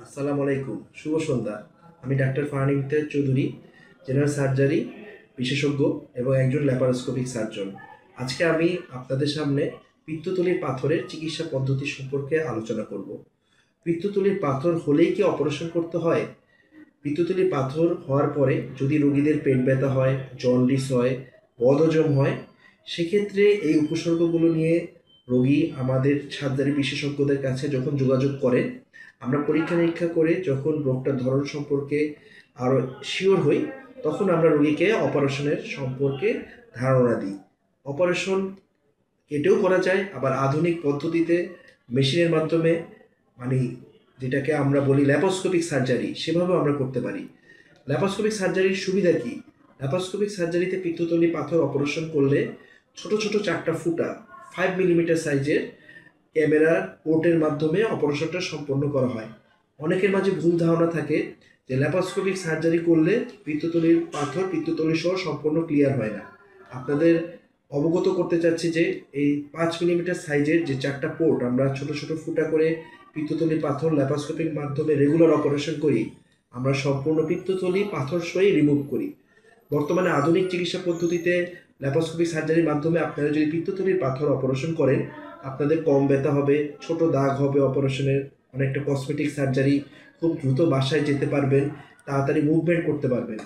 আসসালামু আলাইকুম, শুভ সন্ধ্যা। আমি doctor Farhan Imtiaz Chowdhury, general surgery বিশেষজ্ঞ এবং একজন ল্যাপারোস্কোপিক সার্জন। আজকে আমি আপনাদের সামনে পিত্তথলির পাথরের চিকিৎসা পদ্ধতি সম্পর্কে আলোচনা করব। পিত্তথলির পাথর হলেই কি অপারেশন করতে হয়? পিত্তথলির পাথর হওয়ার পরে যদি রোগীদের পেট ব্যথা হয়, জন্ডিস হয়, বদহজম হয়, সেক্ষেত্রে এই উপসর্গগুলো নিয়ে রোগী আমাদের সার্জারি বিশেষজ্ঞদের কাছে যখন যোগাযোগ করেন, আমরা পরীক্ষা নিরীক্ষা করে যখন রোগটার ধরন সম্পর্কে আরও শিওর হই, তখন আমরা রোগীকে অপারেশনের সম্পর্কে ধারণা দিই। অপারেশন কেটেও করা যায়, আবার আধুনিক পদ্ধতিতে মেশিনের মাধ্যমে, মানে যেটাকে আমরা বলি ল্যাপারোস্কোপিক সার্জারি, সেভাবেও আমরা করতে পারি। ল্যাপারোস্কোপিক সার্জারির সুবিধা কি? ল্যাপারোস্কোপিক সার্জারিতে পিত্তথলি পাথর অপারেশন করলে ছোট ছোট 4টা ফুটা 5 মিলিমিটার সাইজের ক্যামেরার পোর্টের মাধ্যমে অপারেশনটা সম্পন্ন করা হয়। অনেকের মাঝে ভুল ধারণা থাকে যে ল্যাপারোস্কোপিক সার্জারি করলে পিত্তথলির পাথর পিত্তথলি সহ সম্পূর্ণ ক্লিয়ার হয় না। আপনাদের অবগত করতে চাচ্ছি যে এই 5 মিলিমিটার সাইজের যে 4টা পোর্ট আমরা ছোট ছোট ফুটা করে পিত্তথলির পাথর ল্যাপারোস্কোপিক মাধ্যমে রেগুলার অপারেশন করি, আমরা সম্পূর্ণ পিত্তথলি পাথর সহই রিমুভ করি। বর্তমানে আধুনিক চিকিৎসা পদ্ধতিতে ল্যাপারোস্কোপিক সার্জারির মাধ্যমে আপনারা যদি পিত্তথলির পাথর অপারেশন করেন, আপনাদের কম ব্যথা হবে, ছোট দাগ হবে অপারেশনের, অনেকটা কসমেটিক সার্জারি, খুব দ্রুত বাসায় যেতে পারবেন, তাড়াতাড়ি মুভমেন্ট করতে পারবেন।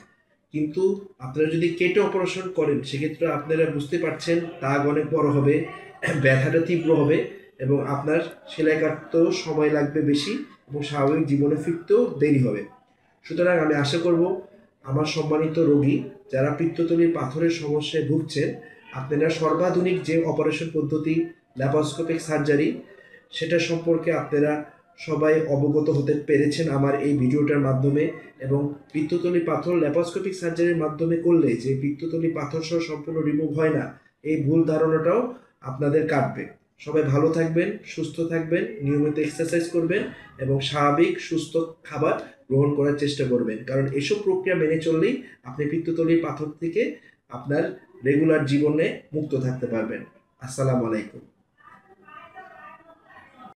কিন্তু আপনারা যদি কেটে অপারেশন করেন, সেক্ষেত্রে আপনারা বুঝতে পারছেন দাগ অনেক বড় হবে, ব্যথাটা তীব্র হবে এবং আপনার সেলাই কাটতেও সময় লাগবে বেশি এবং স্বাভাবিক জীবনে ফিরতেও দেরি হবে। সুতরাং আমি আশা করব আমার সম্মানিত রোগী যারা পিত্তথলির পাথরের সমস্যায় ভুগছেন, আপনারা সর্বাধুনিক যে অপারেশন পদ্ধতি ল্যাপারোস্কোপিক সার্জারি, সেটা সম্পর্কে আপনারা সবাই অবগত হতে পেরেছেন আমার এই ভিডিওটার মাধ্যমে। এবং পিত্তথলি পাথর ল্যাপারোস্কোপিক সার্জারির মাধ্যমে করলে যে পিত্তথলি পাথর সহ সম্পূর্ণ রিমুভ হয় না, এই ভুল ধারণাটাও আপনাদের কাটবে। সবাই ভালো থাকবেন, সুস্থ থাকবেন, নিয়মিত এক্সারসাইজ করবেন এবং স্বাভাবিক সুস্থ খাবার গ্রহণ করার চেষ্টা করবেন, কারণ এসব প্রক্রিয়া মেনে চললেই আপনি পিত্তথলির পাথর থেকে আপনার রেগুলার জীবনে মুক্ত থাকতে পারবেন। আসসালামু আলাইকুম।